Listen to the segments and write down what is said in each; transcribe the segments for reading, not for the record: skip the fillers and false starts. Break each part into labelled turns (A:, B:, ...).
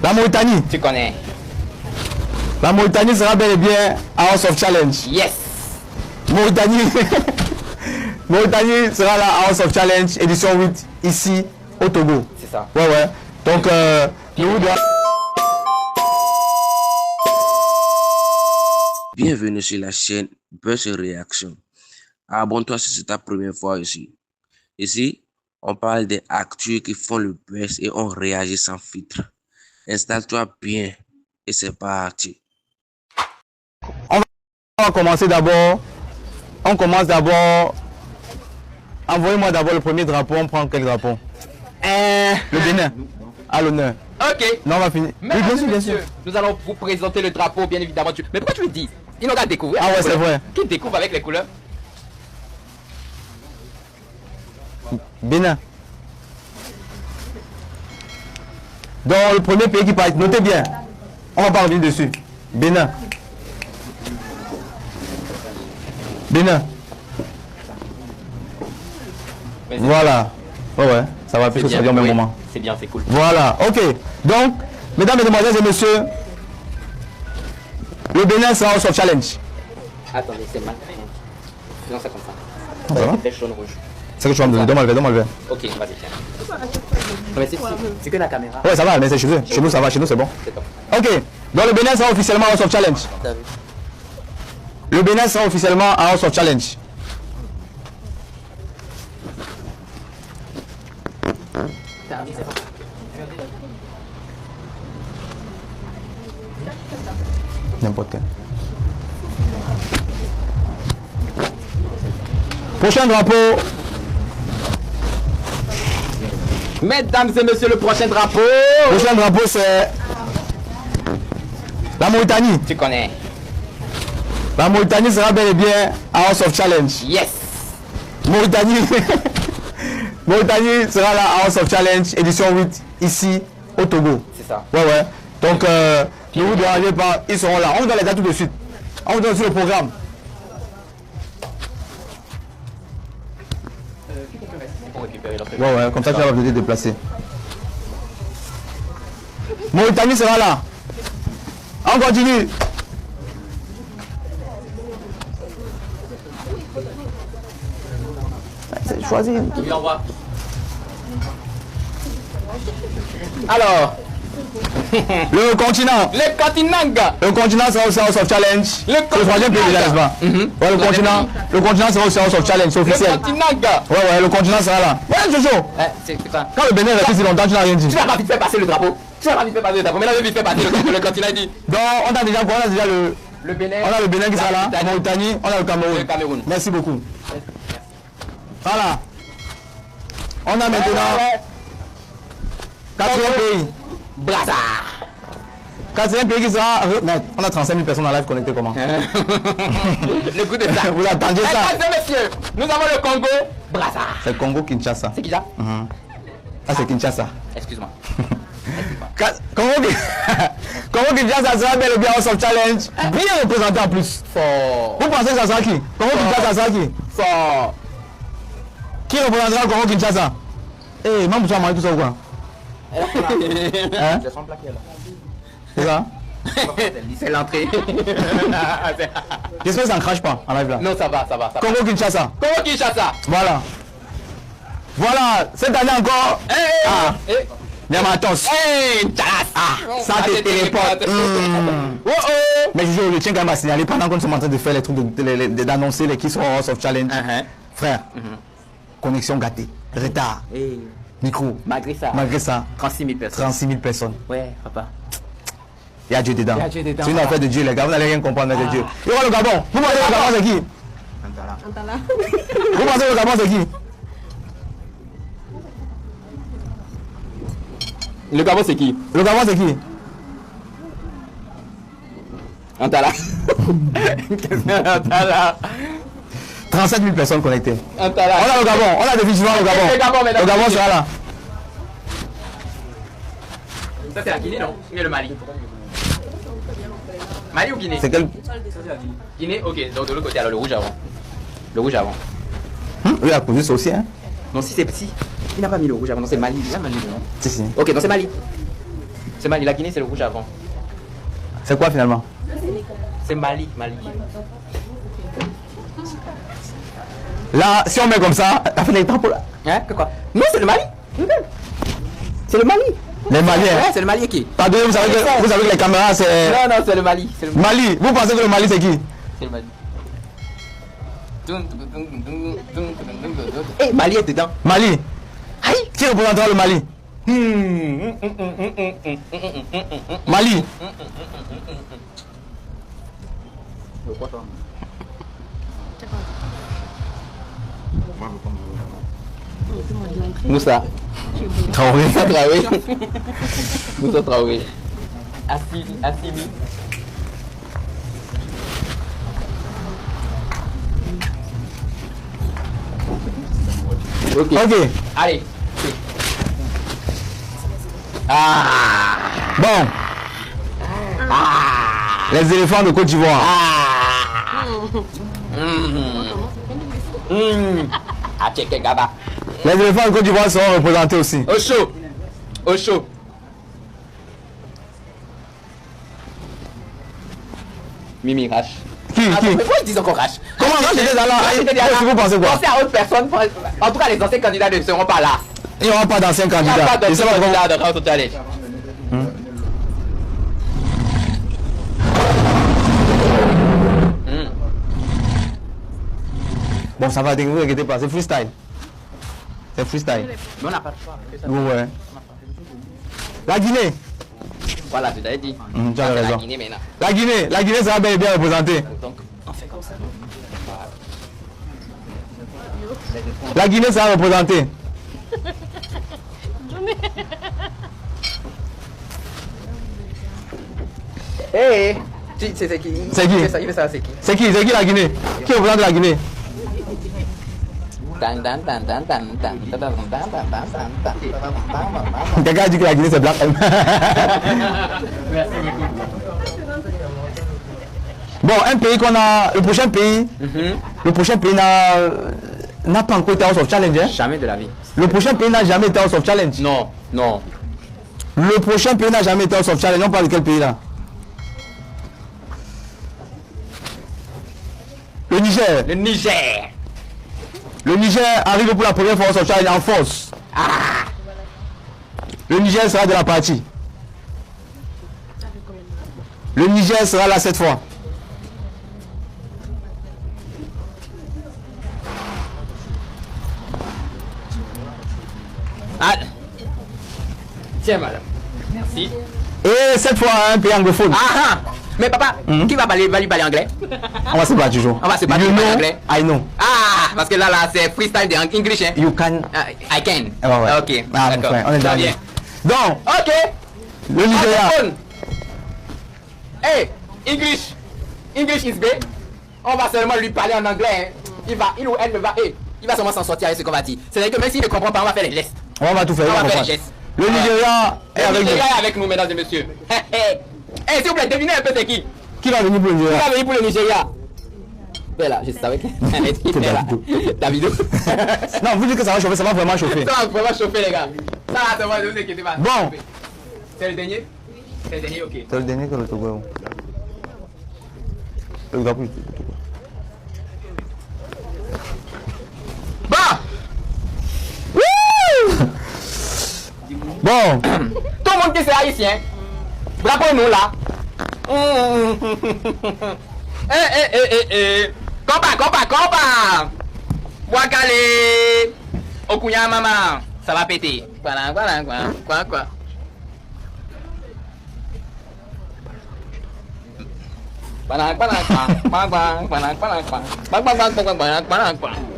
A: La Mauritanie.
B: Tu connais.
A: La Mauritanie sera bel et bien à House of Challenge.
B: Yes.
A: Mauritanie. Mauritanie sera là à House of Challenge, édition 8, ici, au Togo.
B: C'est ça.
A: Ouais, ouais. Donc, nous doit...
C: Bienvenue sur la chaîne Buzz Réaction. Abonne-toi si c'est ta première fois ici. Ici, on parle des actus qui font le buzz et on réagit sans filtre. Installe-toi bien et c'est parti.
A: On va commencer d'abord. On commence d'abord. Envoyez-moi d'abord le premier drapeau. On prend quel drapeau? Le Bénin. À l'honneur.
B: Ok.
A: Non, on va finir. Oui, bien sûr, bien sûr.
B: Nous allons vous présenter le drapeau, bien évidemment. Mais pourquoi tu le dis? Il n'aura découvert.
A: Ah ouais, c'est vrai.
B: Qui découvre avec les couleurs?
A: Bénin. Donc le premier pays qui parle, notez bien. On va pas revenir dessus. Bénin. Bénin. Voilà. Ouais, ouais. Ça va plus que ça vient au même moment.
B: C'est bien, c'est cool.
A: Voilà. Ok. Donc, mesdames, mesdemoiselles et messieurs, le Bénin sera au Soft Challenge.
B: Attendez, c'est mal. Faisons ça comme ça.
A: Ça va?
B: Vert, jaune, rouge.
A: C'est que tu vas me donner. Donne-moi le verre.
B: Ok, vas-y, tiens. Non, mais c'est que la caméra.
A: Ouais, ça va, mais c'est chez eux. Chez nous, ça va. Chez nous, c'est bon.
B: C'est top.
A: Ok. Donc, le Bénin sera officiellement au Soft Challenge. Le Bénin sera officiellement à House of Challenge. N'importe quel. Prochain drapeau.
B: Mesdames et messieurs, le prochain drapeau.
A: Prochain drapeau, c'est la Mauritanie.
B: Tu connais.
A: La Mauritanie sera bel et bien à House of Challenge.
B: Yes.
A: Mauritanie. Mauritanie sera là à House of Challenge, édition 8, ici, au Togo.
B: C'est ça.
A: Ouais, ouais. Donc, ne vous dérangez pas, ils seront là. On vous donne les dates tout de suite. On vous donne aussi le programme. Ouais, ouais, comme ça tu vas venir te déplacer. Mauritanie sera là. On continue. Choisis.
B: Il envoie. Alors.
A: Le continent.
B: Le continent.
A: Le continent sera aussi House of Challenge. Le troisième pays déjà, n'est-ce pas? Ouais, le continent sera aussi House of Challenge, c'est officiel.
B: Le continent.
A: Ouais, ouais, le continent sera là. Ouais, Jojo.
B: C'est ça.
A: Quand le Bénin est resté si longtemps, tu n'as rien dit.
B: Tu vas pas vite faire passer le drapeau. Tu vas pas vite faire passer le drapeau. Mais là, je vais vite faire passer le drapeau. Le continent dit.
A: Donc, on a déjà quoi? On a déjà
B: le Bénin.
A: On a le Bénin qui sera là. La Mauritanie, on a le Cameroun.
B: Le Cameroun.
A: Merci beaucoup. Voilà. On a maintenant 4e pays.
B: Brazzard.
A: 4e pays qui sera. Non, on a 35 000 personnes en live connectées comment?
B: Le coup de ça.
A: Vous attendiez ça?
B: Mesdames et messieurs, nous avons le Congo. Brazzard.
A: C'est Congo Kinshasa.
B: C'est qui ça?
A: Ah, c'est Kinshasa.
B: Excuse-moi.
A: Congo Kinshasa sera bel et bien House of Challenge. Bien représenté en plus.
B: Fort.
A: Vous pensez que ça sera qui? Congo Kinshasa sera qui?
B: Fort.
A: Qui représentera Congo Kinshasa? Eh, même tu as marqué tout ça ou quoi? Hein? C'est ça?
B: C'est l'entrée.
A: J'espère que ça ne crache pas en live là.
B: Non, ça va.
A: Congo Kinshasa.
B: Congo Kinshasa.
A: Voilà. Voilà, cette année encore. Niamatos. Ça te téléporte. Mais je tiens quand même à signaler pendant qu'on est en train de faire les trucs, d'annoncer les qui sont House of Challenge. Frère, connexion gâtée, retard, micro.
B: Malgré ça. 36 000 personnes.
A: 36 000 personnes.
B: Ouais, papa.
A: Il y a Dieu dedans. C'est une
B: papa.
A: affaire de Dieu, les gars. Vous n'allez rien comprendre avec Dieu. Et voilà le Gabon. Vous pensez que le Gabon c'est qui?
D: Antala.
A: Vous pensez que le Gabon c'est qui?
B: Le Gabon, c'est qui?
A: Le Gabon c'est qui?
B: Antala. Antala.
A: 37 000 personnes connectées.
B: Antala.
A: On a le Gabon, on a des vigilants au Gabon. Le Gabon sera là.
B: Ça, c'est la Guinée, non? Ou le Mali? Mali ou Guinée?
A: C'est quel?
B: Guinée, ok. Donc de l'autre côté, alors le rouge avant. Le rouge avant.
A: Lui il a posé ça aussi, hein?
B: Non, si c'est petit. Il n'a pas mis le rouge avant. Non, c'est Mali. Il a Mali, non?
A: Si.
B: Ok, non, c'est Mali. C'est Mali. La Guinée, c'est le rouge avant.
A: C'est quoi finalement?
B: C'est Mali. Mali.
A: Là, si on met comme ça, la fin des temps pour là.
B: Hein? Que quoi? Non, c'est le Mali. C'est le Mali.
A: Les Maliens.
B: Ouais, c'est le Mali qui.
A: Pardon, vous savez que les caméras c'est.
B: Non, non, c'est le Mali. C'est le Mali.
A: Mali. Vous pensez que le Mali c'est qui?
B: C'est le Mali. Eh, Mali est dedans.
A: Mali.
B: Aïe.
A: Qui représentera le Mali? Mali.
B: Moussa.
A: Traoré.
B: Moussa Traoré. Moussa Traoré. Assimi. Ok.
A: Ok.
B: Allez. Ah.
A: Bon. Les éléphants de Côte d'Ivoire.
B: Ah, check Gaba.
A: Les éléphants de Côte d'Ivoire seront représentés aussi.
B: Au chaud. Au chaud. Mimi Rache.
A: Qui?
B: Mais pourquoi ils disent encore Rache?
A: Comment Rache était là? Vous pensez quoi?
B: Pensez à autre personne. En tout cas, les anciens candidats ne seront pas là.
A: Il n'y aura pas d'anciens
B: Il n'y
A: candidats.
B: a pas
A: Et ça
B: d'anciens
A: va vraiment-
B: candidats dans notre challenge.
A: Bon, ça va, ne vous inquiétez pas, c'est freestyle. C'est freestyle.
B: Mais on n'a pas le choix.
A: Ouais. La Guinée.
B: Voilà, je t'avais dit.
A: Tu as
B: C'est
A: raison.
B: La Guinée maintenant.
A: La Guinée sera bel et bien représentée.
B: Donc, on fait comme ça.
A: La Guinée sera représentée.
B: Hé, c'est qui?
A: C'est qui?
B: Il fait ça, c'est qui?
A: C'est qui la Guinée? Qui représente la Guinée? Quelqu'un a dit que la Guinée c'est Black M. Bon, un pays qu'on a. Le prochain pays n'a pas encore été House of Challenge. Hein?
B: Jamais de la vie.
A: Le prochain pays n'a jamais été House of Challenge.
B: Non, non.
A: Le prochain pays n'a jamais été House of Challenge. On parle de quel pays là? Le Niger.
B: Le Niger.
A: Le Niger arrive pour la première fois House of Challenge en force. Le Niger sera de la partie. Le Niger sera là cette fois.
B: Ah. Tiens, madame. Merci.
A: Et cette fois, un pays anglophone.
B: Ah, mais papa, qui va lui parler anglais?
A: On va se battre toujours.
B: On va se battre
A: You
B: en
A: know,
B: anglais.
A: I know.
B: Ah, parce que là, c'est freestyle de English, hein?
A: You can.
B: I can.
A: Ah ouais.
B: Ok,
A: Ah, mon
B: d'accord.
A: frère, on est
B: Ça va
A: dans
B: bien.
A: Donc,
B: Ok.
A: le Nigeria.
B: Anglophone. Hey, English. English is great. On va seulement lui parler en anglais. Hein. Il ou elle ne va. Il va seulement s'en sortir avec ce qu'on va dire. C'est-à-dire que même s'il ne comprend pas, on va faire les gestes.
A: On va tout faire.
B: On
A: on
B: va
A: va
B: faire
A: comprendre.
B: les gestes.
A: Le Nigeria est
B: Le
A: avec nous.
B: Nigeria est avec nous, mesdames et messieurs. Hey, s'il vous plaît, devinez un peu c'est qui?
A: Qui va venir pour le
B: Qui
A: Nigeria?
B: va venir pour le Nigeria? Ben là, je savais que.
A: C'est
B: là. Davido.
A: Non, vous dites que ça va chauffer, ça va vraiment chauffer.
B: Ça va vraiment chauffer, les gars. Ça va, ne vous inquiétez pas.
A: Bon.
B: C'est le dernier? C'est le dernier, ok.
A: C'est le dernier que le Togo. Le drapeau du Togo.
B: Bah!
A: Bon,
B: Tout le monde qui c'est haïtien. Bravo nous là. Compa. Wakale. Okunya maman. Ça va péter. Quoi.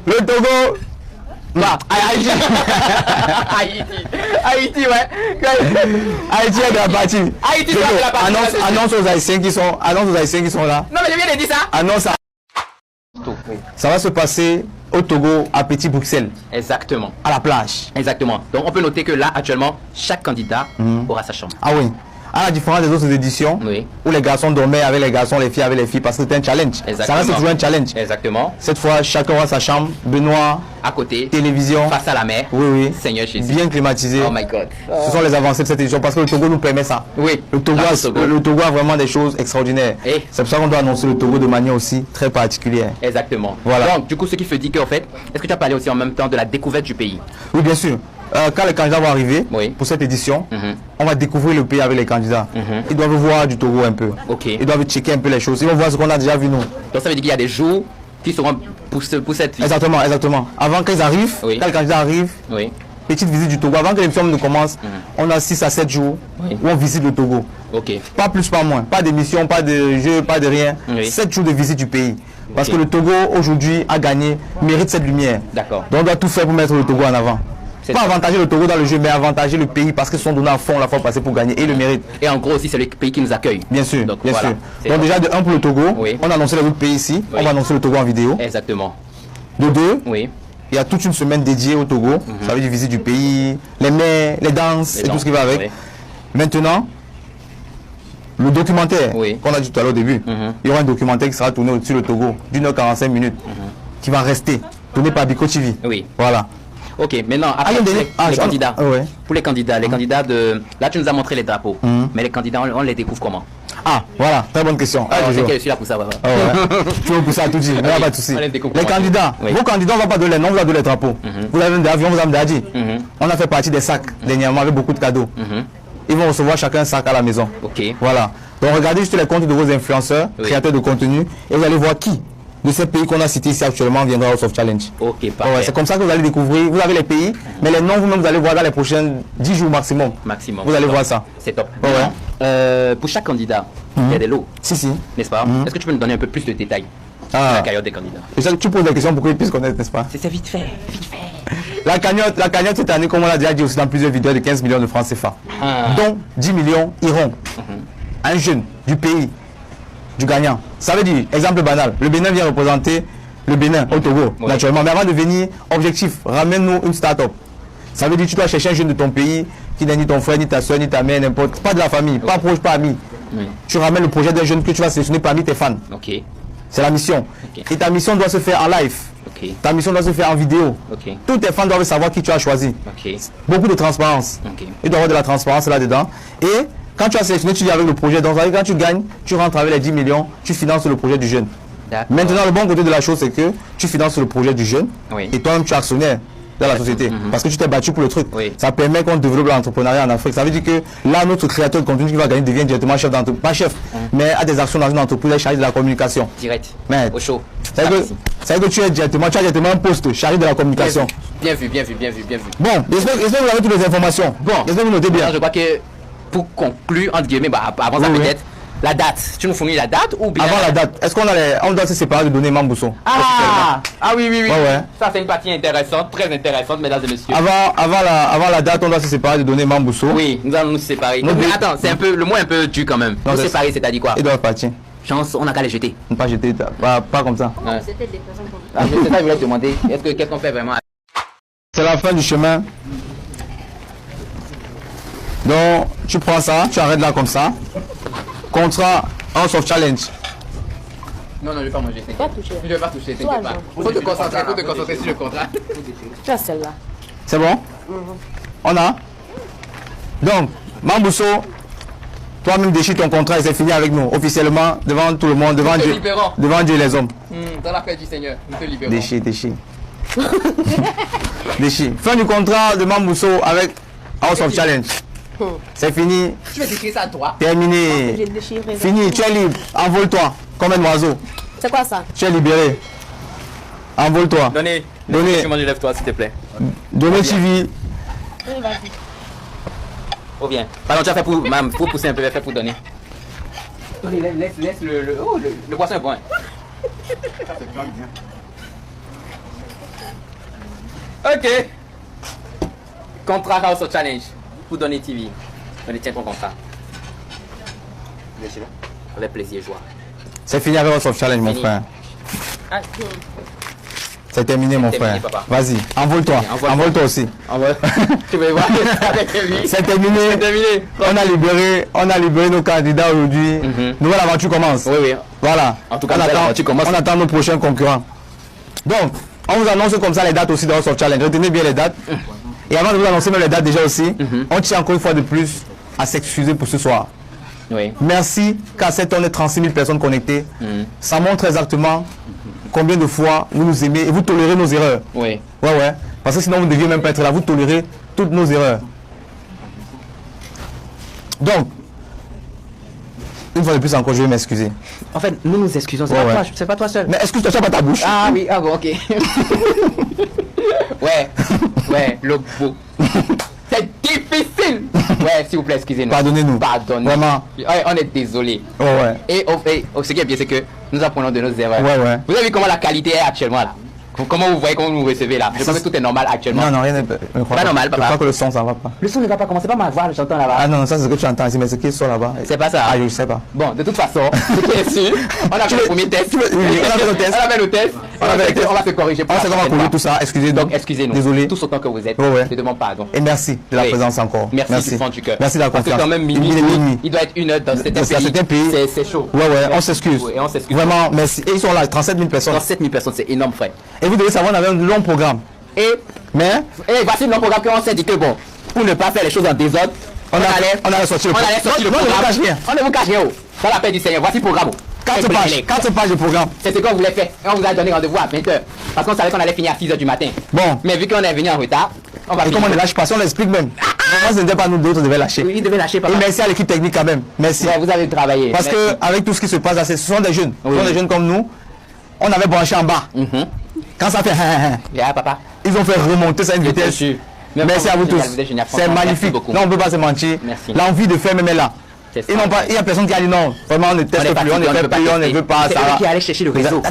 A: le Togo. Bah,
B: Haïti, ouais.
A: Haïti est de la partie.
B: Haïti sera de la partie.
A: Annonce aux Haïtiens qui sont là.
B: Non, mais je viens de dire ça.
A: Annonce à... Ça va se passer au Togo, à Petit Bruxelles,
B: Exactement.
A: à la plage.
B: Exactement. Donc on peut noter que là, actuellement, chaque candidat aura sa chambre.
A: Ah oui. À la différence des autres éditions,
B: Oui.
A: où les garçons dormaient avec les garçons, les filles avec les filles, parce que c'était un challenge. Ça
B: Exactement.
A: reste toujours un challenge.
B: Exactement.
A: Cette fois, chacun a sa chambre, Benoît,
B: À côté,
A: télévision.
B: face à la mer.
A: Oui, oui.
B: Seigneur Jésus.
A: Bien climatisé.
B: Oh my God.
A: Ce sont les avancées de cette édition parce que le Togo nous permet ça.
B: Oui.
A: Le Togo,
B: Grâce
A: a,
B: au Togo.
A: le Togo a vraiment des choses extraordinaires.
B: Et
A: c'est pour ça qu'on doit annoncer le Togo de manière aussi très particulière.
B: Exactement.
A: Voilà.
B: Donc, du coup, ce qui fait dire qu'en fait, est-ce que tu as parlé aussi en même temps de la découverte du pays?
A: Oui, bien sûr. Quand les candidats vont arriver
B: Oui.
A: pour cette édition,
B: Mhm.
A: on va découvrir le pays avec les candidats.
B: Mhm.
A: Ils doivent voir du Togo un peu.
B: Ok.
A: Ils doivent checker un peu les choses. Ils vont voir ce qu'on a déjà vu nous.
B: Donc, ça veut dire qu'il y a des jours qui seront pour cette vie.
A: Exactement, exactement. Avant qu'ils arrivent,
B: Oui.
A: quand les candidats arrivent,
B: Oui.
A: petite visite du Togo. Avant que l'émission ne commence, on a 6 à 7 jours
B: Oui.
A: où on visite le Togo.
B: Ok.
A: Pas plus, pas moins. Pas d'émission, pas de jeu, pas de rien.
B: Oui.
A: 7 jours de visite du pays. Parce
B: Ok.
A: que le Togo, aujourd'hui, a gagné, mérite cette lumière.
B: D'accord.
A: Donc on doit tout faire pour mettre le Togo en avant.
B: C'est
A: Pas
B: ça.
A: avantager le Togo dans le jeu, mais avantager le pays parce qu'ils se sont donnés à fond la fois passée pour gagner et le mérite.
B: Et en gros aussi, c'est le pays qui nous accueille.
A: Bien sûr,
B: Donc,
A: bien
B: voilà.
A: sûr.
B: C'est
A: Donc
B: top.
A: déjà de 1 pour le Togo,
B: Oui.
A: on a annoncé les autres pays ici,
B: Oui.
A: on va annoncer le Togo en vidéo.
B: Exactement.
A: De 2,
B: Oui.
A: il y a toute une semaine dédiée au Togo. Ça veut dire visite du pays, les mers, les danses et tout ce qui va avec.
B: Oui.
A: Maintenant, le documentaire
B: Oui.
A: qu'on a dit tout à l'heure au début, il y aura un documentaire qui sera tourné sur le Togo d'une heure 45 minutes, qui va rester, tourné par Biko TV.
B: Oui.
A: Voilà.
B: Ok, maintenant, après,
A: il y a
B: pour
A: des-
B: les,
A: ah,
B: les
A: je-
B: candidats.
A: ah, ouais.
B: Pour les candidats de... Là, tu nous as montré les drapeaux. Mais les candidats, on les découvre comment?
A: Ah, voilà, très bonne question. Ah,
B: Alors,
A: Jojo.
B: c'est que je suis là pour ça. Voilà.
A: Ah ouais. Tu veux pousser à tout dire, mais il n'y a
B: Oui,
A: pas de souci.
B: on les découpe
A: Les
B: comment?
A: candidats,
B: Oui.
A: vos candidats, on ne va pas donner les noms, on va donner les drapeaux. Vous avez des avions, vous avez déjà dit. On a fait partie des sacs dernièrement avec beaucoup de cadeaux. Ils vont recevoir chacun un sac à la maison.
B: Ok.
A: Voilà. Donc regardez juste les comptes de vos influenceurs,
B: Oui.
A: créateurs de contenu, et vous allez voir qui de ces pays qu'on a cités ici actuellement viendra au House of Challenge.
B: Ok,
A: Ouais,
B: parfait.
A: c'est comme ça que vous allez découvrir. Vous avez les pays, mais les noms vous-même vous allez voir dans les prochains 10 jours maximum.
B: Maximum.
A: Vous allez
B: C'est
A: voir
B: top.
A: ça.
B: C'est top.
A: Ouais.
B: Pour chaque candidat, il y a des lots,
A: Si, si.
B: n'est-ce pas? Est-ce que tu peux nous donner un peu plus de détails sur
A: Ah.
B: la cagnotte des candidats?
A: Et ça, tu poses des questions pour qu'ils puissent connaître, n'est-ce pas?
B: C'est vite fait.
A: La cagnotte cette année, comme on l'a déjà dit aussi dans plusieurs vidéos, de 15 millions de francs CFA.
B: Ah.
A: Dont 10 millions iront à un jeune du pays, du gagnant. Ça veut dire, exemple banal, le Bénin vient représenter le Bénin au Togo,
B: Oui.
A: naturellement. Mais avant de venir, objectif, ramène-nous une start-up. Ça veut dire tu dois chercher un jeune de ton pays qui n'est ni ton frère, ni ta soeur, ni ta mère, n'importe, pas de la famille, pas proche, pas ami.
B: Oui.
A: Tu ramènes le projet d'un jeune que tu vas sélectionner parmi tes fans.
B: Ok.
A: C'est la mission.
B: Ok.
A: Et ta mission doit se faire en live.
B: Ok.
A: Ta mission doit se faire en vidéo.
B: Ok.
A: Tous tes fans doivent savoir qui tu as choisi.
B: Ok.
A: Beaucoup de transparence.
B: Ok.
A: Il doit y avoir de la transparence là-dedans. Et quand tu as sélectionné, tu viens avec le projet. Donc, quand tu gagnes, tu rentres avec les 10 millions, tu finances le projet du jeune.
B: D'accord.
A: Maintenant, le bon côté de la chose, c'est que tu finances le projet du jeune.
B: Oui.
A: Et toi-même, tu es actionnaire dans la société. Parce que tu t'es battu pour le truc.
B: Oui.
A: Ça permet qu'on développe l'entrepreneuriat en Afrique. Ça veut dire que là, notre créateur de contenu qui va gagner devient directement chef d'entreprise. Pas chef, mais a des actions dans une entreprise, chargé de la communication.
B: Direct.
A: Mais
B: Au chaud.
A: ça veut dire que tu as directement un poste chargé de la communication.
B: Bien vu, bien vu, bien vu, bien vu.
A: Bon, j'espère que vous avez toutes les informations.
B: Bon.
A: J'espère que vous notez bien.
B: Alors, je crois que pour conclure, entre guillemets, bah, avant ça
A: Oui, oui.
B: peut-être, la date. Tu nous fournis la date ou bien...
A: Avant la date, est-ce qu'on a on doit se séparer de donner Mambousso?
B: Ah oui, oui, oui.
A: Ouais, ouais.
B: Ça, c'est une partie intéressante, très intéressante, mesdames et messieurs.
A: Avant la date, on doit se séparer de donner Mambousso.
B: Oui, nous allons nous séparer.
A: Non,
B: Mais
A: mais-
B: attends, c'est un peu, le mot est un peu dur quand même.
A: Non,
B: Nous
A: c'est-
B: séparer, c'est-à-dire quoi?
A: Ils doivent partir.
B: Chance, on n'a qu'à les jeter.
A: Ne pas jeter, pas comme ça.
B: Ouais.
D: C'était des personnes comme
B: Ah, mais c'est ça que je voulais te demander. Qu'est-ce qu'on fait vraiment?
A: C'est la fin du chemin. Donc, tu prends ça, tu arrêtes là comme ça. Contrat House of Challenge.
B: Non, non, je vais pas manger. t'inquiète.
D: Pas toucher.
B: Je vais pas toucher,
D: Toi,
B: t'inquiète pas.
D: Jean.
B: Faut te concentrer sur le contrat.
D: Tu as celle-là.
A: C'est bon? On a? Donc, Mambousso, toi-même déchire ton contrat et c'est fini avec nous, officiellement, devant tout le monde, devant
B: Nous te
A: Dieu,
B: libérons.
A: devant Dieu et les hommes.
B: Dans la paix du Seigneur, nous te libérons.
A: Déchire. Déchire. Fin du contrat de Mambousso avec House of Challenge. C'est fini,
B: Tu veux décrire ça à toi?
A: terminé.
D: J'ai déchiré.
A: Fini, tu es libre. Envole-toi, comme un oiseau.
D: C'est quoi ça?
A: Tu es libéré. Envole-toi.
B: Donnez.
A: Donnez.
B: Lève-toi, s'il te plaît.
A: Donnez TV.
D: Oui, vas-y.
B: Reviens. Pardon, tu as fait pour pousser un peu, fait pour donner. Laisse le poisson est bon. Ok. Contrat House of Challenge pour donner TV. Donnez, tiens ton contrat. Laissez-le. Avec plaisir et joie.
A: C'est fini avec House of Challenge, mon
B: Fini.
A: frère.
B: Ah.
A: C'est terminé, mon
B: terminé,
A: frère.
B: papa.
A: Vas-y, envole-toi.
B: Envole-toi.
A: Envole-toi aussi.
B: Tu veux voir avec lui.
A: C'est terminé.
B: C'est terminé.
A: On a libéré nos candidats aujourd'hui. Nouvelle aventure commence.
B: Oui, oui.
A: Voilà.
B: En tout cas,
A: on
B: nouvelle
A: attend,
B: aventure commence.
A: on attend nos prochains concurrents. Donc, on vous annonce comme ça les dates aussi dans House of Challenge. Retenez bien les dates. Et avant de vous annoncer même les dates déjà aussi, on tient encore une fois de plus à s'excuser pour ce soir.
B: Oui.
A: Merci qu'à cette heure, on est 36 000 personnes connectées. Ça montre exactement combien de fois vous nous aimez et vous tolérez nos erreurs.
B: Oui.
A: Ouais. Parce que sinon, vous ne deviez même pas être là. Vous tolérez toutes nos erreurs. Donc, une fois de plus encore, je vais m'excuser.
B: En fait, nous nous excusons. C'est
A: Ouais,
B: pas
A: ouais.
B: toi, c'est pas toi seul.
A: Mais excuse-toi, tu n'as pas ta bouche.
B: Ah oui, ah bon, ok. ouais, le beau. C'est difficile. Ouais, s'il vous plaît, excusez-nous.
A: Pardonnez-nous.
B: Pardonnez.
A: Vraiment.
B: Ouais, on est désolé.
A: Ouais.
B: Et ce qui est bien, c'est que nous apprenons de nos erreurs.
A: Ouais.
B: Vous avez vu comment la qualité est actuellement là? Comment vous voyez, comment vous nous recevez là? Je pense que tout est normal actuellement.
A: Non, rien n'est
B: Pas normal, papa.
A: Je crois que le son, ça va pas.
B: Le son ne va pas commencer, pas ma voix, j'entends là-bas.
A: Ah non, ça c'est ce que tu entends ici, mais ce qui est sur là-bas.
B: C'est pas ça.
A: Ah, je sais pas.
B: Bon, de toute façon, ce qui est sûr, on a fait le premier test.
A: Oui, on a fait le test.
B: On a fait le test.
A: On a fait le test.
B: On va se corriger.
A: On sait comment couler tout ça, excusez-nous.
B: Donc, excusez-nous.
A: Désolé.
B: Tout autant que vous êtes.
A: Ouais.
B: Je demande pardon.
A: Et merci de la
B: Oui.
A: présence encore.
B: Merci du fond du cœur.
A: Merci de la
B: Parce
A: confiance.
B: que quand même,
A: Il est minuit.
B: il doit être une heure dans
A: Dans
B: certains
A: certains pays.
B: C'est chaud.
A: Ouais, on s'excuse.
B: Oui, et on s'excuse.
A: Vraiment, merci. Et ils sont là, 37 000 personnes.
B: Dans 7000 personnes, c'est énorme, frère.
A: Et vous devez savoir, on avait un long programme. Mais,
B: Et voici le programme qu'on s'est dit que bon, pour ne pas faire les choses en désordre,
A: on allait sortir le
B: le
A: Non, ne vous
B: programme.
A: cache rien.
B: On ne vous cache rien. Dans la paix du Seigneur, voici le programme.
A: 4 pages de programme.
B: C'est ce qu'on voulait faire. Et on vous a donné rendez-vous à 20h. Parce qu'on savait qu'on allait finir à 6h du matin.
A: Bon.
B: Mais vu qu'on est venu en retard, on va
A: Et comme on ne lâche pas, si on l'explique même. Moi, ce n'était pas nous d'autres, on devait lâcher.
B: Oui, il devait lâcher, papa.
A: Et merci à l'équipe technique quand même. Merci.
B: Ouais, vous avez travaillé.
A: Parce que avec tout ce qui se passe là, ce sont des jeunes. Ce sont des jeunes comme nous. On avait branché en bas. Quand ça fait
B: Yeah, papa.
A: ils ont fait remonter ça à une vitesse. Merci à vous tous. C'est magnifique. Non, on ne peut pas se mentir.
B: Merci.
A: L'envie de faire même est là. Il n'y a personne qui a dit non. Vraiment, on ne teste plus, on ne fait plus, on ne veut pas.
B: C'est eux qui allaient chercher le réseau.